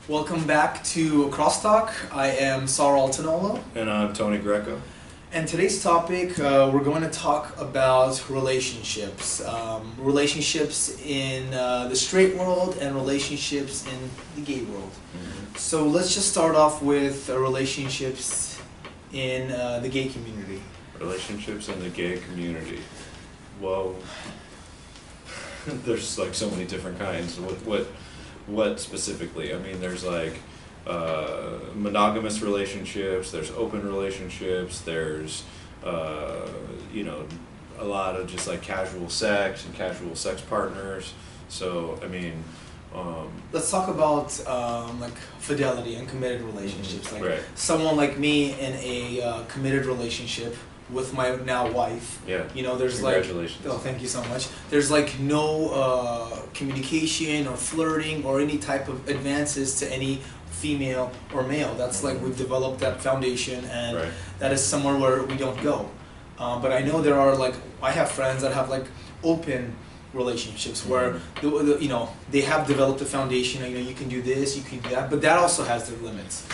Welcome back to Crosstalk. I am Saro Altinoglu. And I'm Tony Greco. And today's topic, we're going to talk about relationships. Relationships in the straight world and relationships in the gay world. Mm-hmm. So let's just start off with relationships in the gay community. Relationships in the gay community. Well, there's like so many different kinds. What specifically? I mean, there's like monogamous relationships, there's open relationships, there's you know, a lot of just like casual sex and casual sex partners. So I mean, let's talk about like fidelity and committed relationships. Like right. Someone like me in a committed relationship with my now wife. Yeah. You know, there's Congratulations. like, oh, thank you so much. There's like no communication or flirting or any type of advances to any female or male. That's like we've developed that foundation, and right. that is somewhere where we don't go. But I know there are like, I have friends that have like open relationships where you know, they have developed a foundation. You know, you can do this, you can do that, but that also has their limits.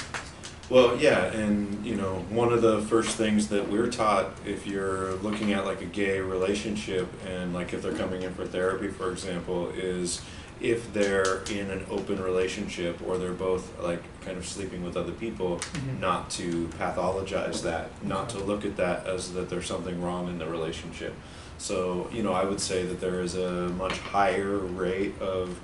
Well, yeah, and you know, one of the first things that we're taught if you're looking at like a gay relationship, and like if they're coming in for therapy, for example, is if they're in an open relationship or they're both like kind of sleeping with other people, not to pathologize that, not to look at that as that there's something wrong in the relationship. So, you know, I would say that there is a much higher rate of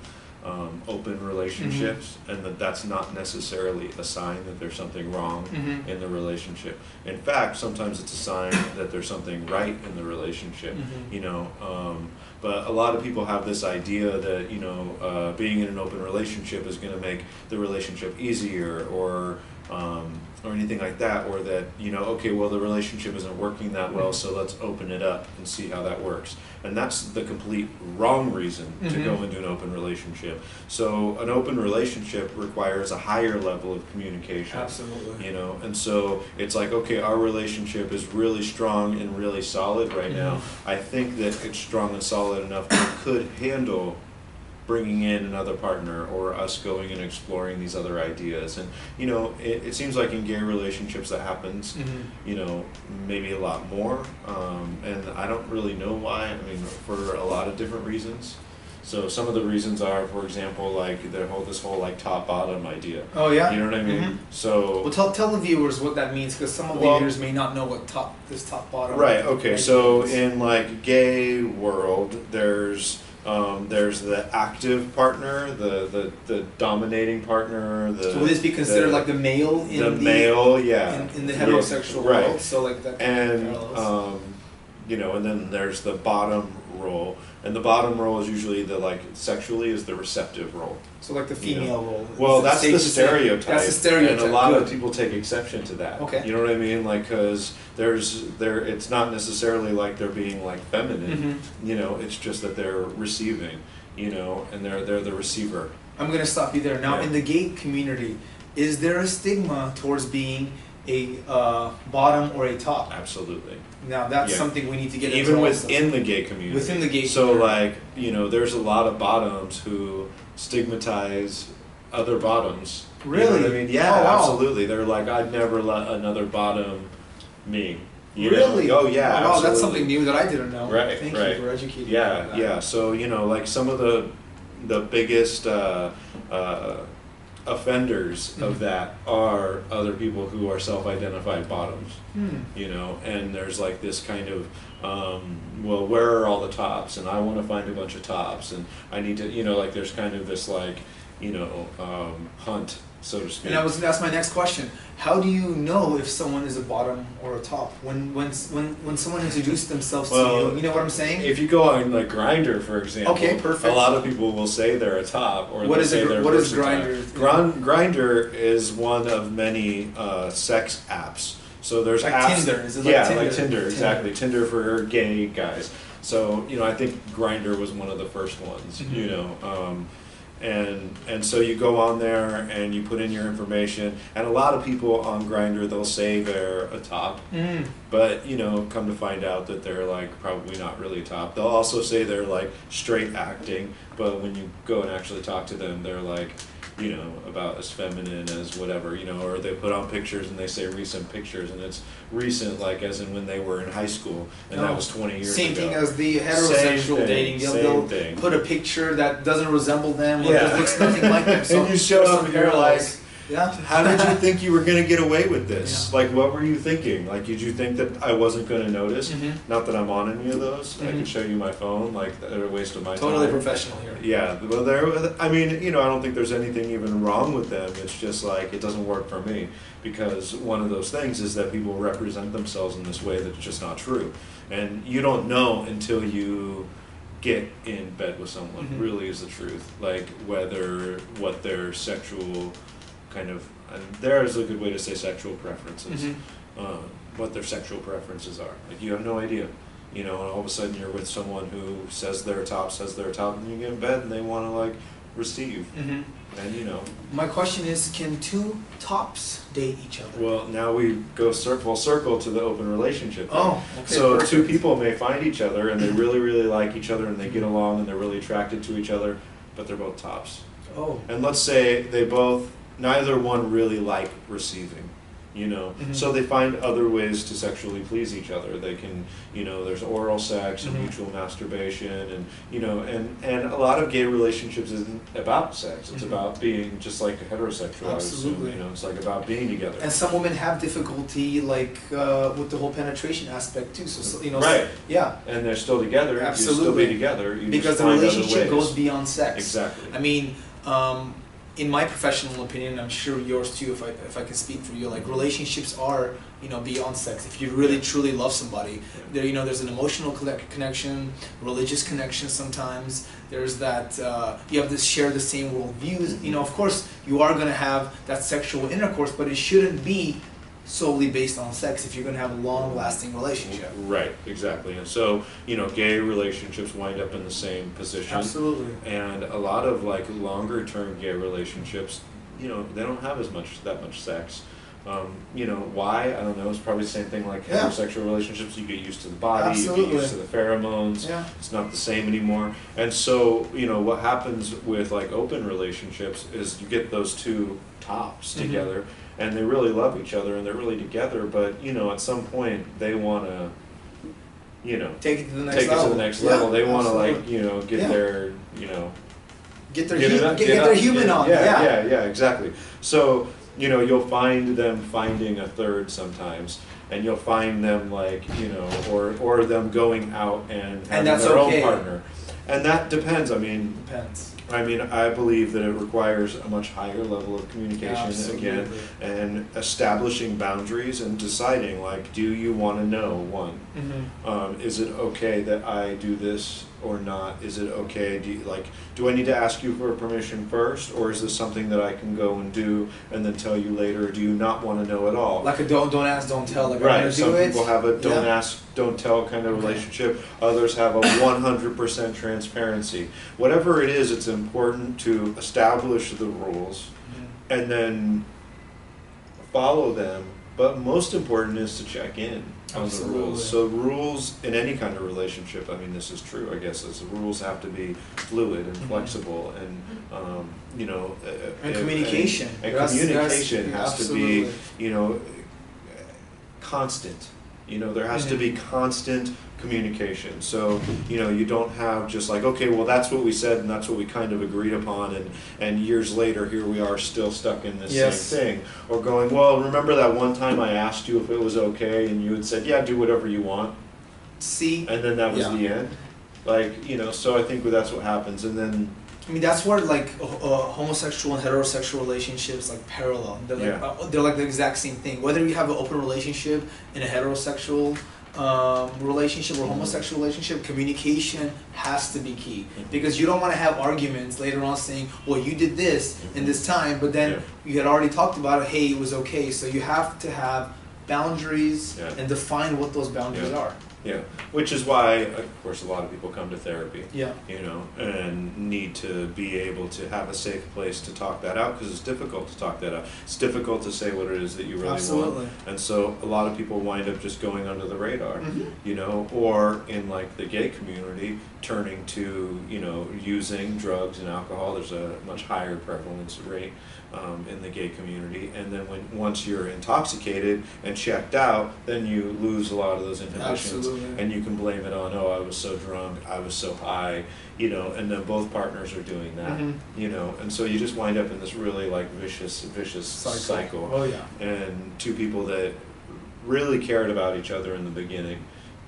open relationships, and that's not necessarily a sign that there's something wrong in the relationship. In fact, sometimes it's a sign that there's something right in the relationship, you know. But a lot of people have this idea that, you know, being in an open relationship is going to make the relationship easier, or anything like that, or that, you know, okay, well, the relationship isn't working that well, so let's open it up and see how that works. And that's the complete wrong reason to go into an open relationship. So an open relationship requires a higher level of communication. Absolutely. You know, and so it's like, okay, our relationship is really strong and really solid right now. I think that it's strong and solid enough that it could handle bringing in another partner, or us going and exploring these other ideas. And you know, it seems like in gay relationships that happens, you know, maybe a lot more, and I don't really know why. I mean, for a lot of different reasons. So some of the reasons are, for example, like this whole like top bottom idea. Oh yeah. You know what I mean? So well, tell the viewers what that means, because some of the viewers may not know what top bottom. Right. Okay. So in like gay world, there's the active partner, the dominating partner. So would this be considered like the male in the male, yeah, in the heterosexual world? So like that. And you know, and then there's the bottom role, and the bottom role is usually the like sexually is the receptive role. So like the female role. Well, that's the stereotype. That's the stereotype. And a lot of people take exception to that. Okay. You know what I mean? Like, because it's not necessarily like they're being like feminine. You know, it's just that they're receiving. You know, and they're the receiver. I'm gonna stop you there. Now, in the gay community, is there a stigma towards being a bottom or a top? Absolutely. Now that's something we need to get into. Even within the gay community. Within the gay community. So like, you know, there's a lot of bottoms who stigmatize other bottoms. Really? You know what I mean? Yeah, oh, wow. Absolutely. They're like, I'd never let another bottom me. You really? know? Oh yeah. Oh, wow, absolutely. that's something new that I didn't know. Right. Thank you for educating me on that. Yeah. So, you know, like some of the biggest offenders of that are other people who are self-identified bottoms. You know, and there's like this kind of well, where are all the tops, and I want to find a bunch of tops, and I need to, you know, like there's kind of this like, you know, hunt, so to speak. And that's my next question. How do you know if someone is a bottom or a top? When someone introduces themselves to you, you know what I'm saying? If you go on like Grindr, for example, okay, perfect. A lot of people will say they're a top, or what they'll is say they're what is Grindr? Grindr is one of many sex apps. So there's like apps. Tinder. Is it like Tinder? Like Tinder, exactly. Tinder for gay guys. So, you know, I think Grindr was one of the first ones. You know. And so you go on there and you put in your information, and a lot of people on Grindr, they'll say they're a top, but you know, come to find out that they're like probably not really a top. They'll also say they're like straight acting, but when you go and actually talk to them, they're like, you know, about as feminine as whatever, you know, or they put on pictures and they say recent pictures, and it's recent like as in when they were in high school, and that was 20 years same ago. Thing as the heterosexual dating. They'll put a picture that doesn't resemble them or just looks nothing like them. So and you show up and you're like, yeah. How did you think you were going to get away with this? Like, what were you thinking? Like, did you think that I wasn't going to notice? Not that I'm on any of those. I can show you my phone, like, they're a waste of my time. Totally professional here. Yeah, well, I mean, you know, I don't think there's anything even wrong with them. It's just like, it doesn't work for me. Because one of those things is that people represent themselves in this way that's just not true. And you don't know until you get in bed with someone, really is the truth. Like, what their sexual kind of, and there's a good way to say sexual preferences, what their sexual preferences are. Like, you have no idea, you know, and all of a sudden you're with someone who says they're top, and you get in bed and they want to, like, receive. And, you know. My question is, can two tops date each other? Well, now we go full circle to the open relationship thing. Oh, okay. So perfect. Two people may find each other and they really, really like each other and they get along and they're really attracted to each other, but they're both tops. Oh. And let's say neither one really like receiving, you know. So they find other ways to sexually please each other. They can, you know, there's oral sex and mutual masturbation, and, you know, and a lot of gay relationships isn't about sex. It's about being just like a heterosexual. Absolutely. You know, it's like about being together. And some women have difficulty, like, with the whole penetration aspect too. So you know, right. Yeah. And they're still together. Absolutely. You still be together. You because just the find relationship other ways. goes beyond sex. Exactly. I mean, in my professional opinion, I'm sure yours too, if I can speak for you, like, relationships are, you know, beyond sex. If you really truly love somebody, there, you know, there's an emotional connection, religious connection sometimes. There's that you have to share the same worldviews. You know, of course, you are going to have that sexual intercourse, but it shouldn't be solely based on sex if you're going to have a long-lasting relationship. Right, exactly. And so, you know, gay relationships wind up in the same position. Absolutely. And a lot of, like, longer-term gay relationships, you know, they don't have that much sex. You know, why? I don't know. It's probably the same thing like heterosexual relationships. You get used to the body, you get used to the pheromones. Yeah. It's not the same anymore. And so, you know, what happens with, like, open relationships is you get those two tops together, and they really love each other and they're really together, but, you know, at some point they want to, you know, take it to the next level. They want to, like, you know, get their, you know, get their human on. Yeah, exactly. So, you know, you'll find them finding a third sometimes, and you'll find them, like, you know, or them going out and having their own partner. And that depends. I mean, I believe that it requires a much higher level of communication, again, and establishing boundaries and deciding, like, do you want to know, one, is it okay that I do this or not? Is it okay, do I need to ask you for permission first, or is this something that I can go and do and then tell you later? Do you not want to know at all? Like a don't ask, don't tell. Like, right, some people have a don't ask, don't tell kind of relationship. Others have a 100% transparency. Whatever it is, it's important to establish the rules and then follow them, but most important is to check in on the rules. So rules in any kind of relationship, I mean, this is true, I guess, is the rules have to be fluid and flexible, and you know, and communication. And communication has to be, you know, constant. You know, there has to be constant communication. So, you know, you don't have just like, okay, well, that's what we said and that's what we kind of agreed upon, and years later, here we are still stuck in this same thing. Or going, well, remember that one time I asked you if it was okay and you had said, yeah, do whatever you want. See? And then that was the end. Like, you know, so I think that's what happens. And then, I mean, that's where, like, homosexual and heterosexual relationships, like, parallel. They're like the exact same thing. Whether you have an open relationship in a heterosexual relationship or homosexual relationship, communication has to be key. Because you don't want to have arguments later on saying, well, you did this in this time, but then you had already talked about it, hey, it was okay. So you have to have boundaries and define what those boundaries are. Yeah, which is why, of course, a lot of people come to therapy. Yeah. You know, and need to be able to have a safe place to talk that out, because it's difficult to talk that out. It's difficult to say what it is that you really want. And so a lot of people wind up just going under the radar, you know, or in, like, the gay community, turning to, you know, using drugs and alcohol. There's a much higher prevalence rate in the gay community. And then once you're intoxicated and checked out, then you lose a lot of those inhibitions. Absolutely. And you can blame it on, oh, I was so drunk, I was so high, you know, and then both partners are doing that, you know, and so you just wind up in this really like vicious cycle. Oh yeah. And two people that really cared about each other in the beginning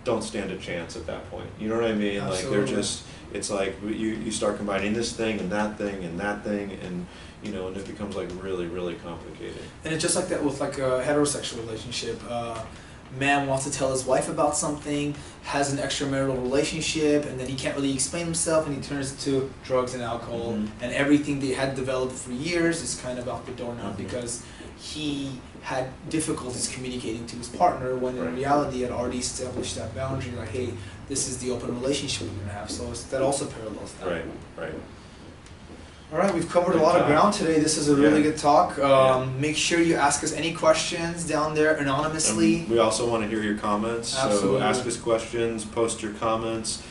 don't stand a chance at that point. You know what I mean? Absolutely. Like they're just, it's like you start combining this thing and that thing and that thing, and you know, and it becomes like really complicated. And it's just like that with like a heterosexual relationship. Man wants to tell his wife about something, has an extramarital relationship, and then he can't really explain himself, and he turns to drugs and alcohol, and everything they had developed for years is kind of out the door now because he had difficulties communicating to his partner when in reality he had already established that boundary, like, hey, this is the open relationship we're going to have. So that also parallels that. Right. All right, we've covered a lot of ground today. This is a really good talk. Make sure you ask us any questions down there anonymously. We also want to hear your comments. Absolutely. So ask us questions, post your comments.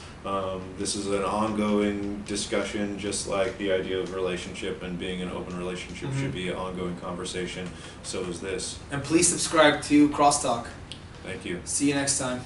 This is an ongoing discussion, just like the idea of relationship and being an open relationship should be an ongoing conversation. So is this. And please subscribe to Crosstalk. Thank you. See you next time.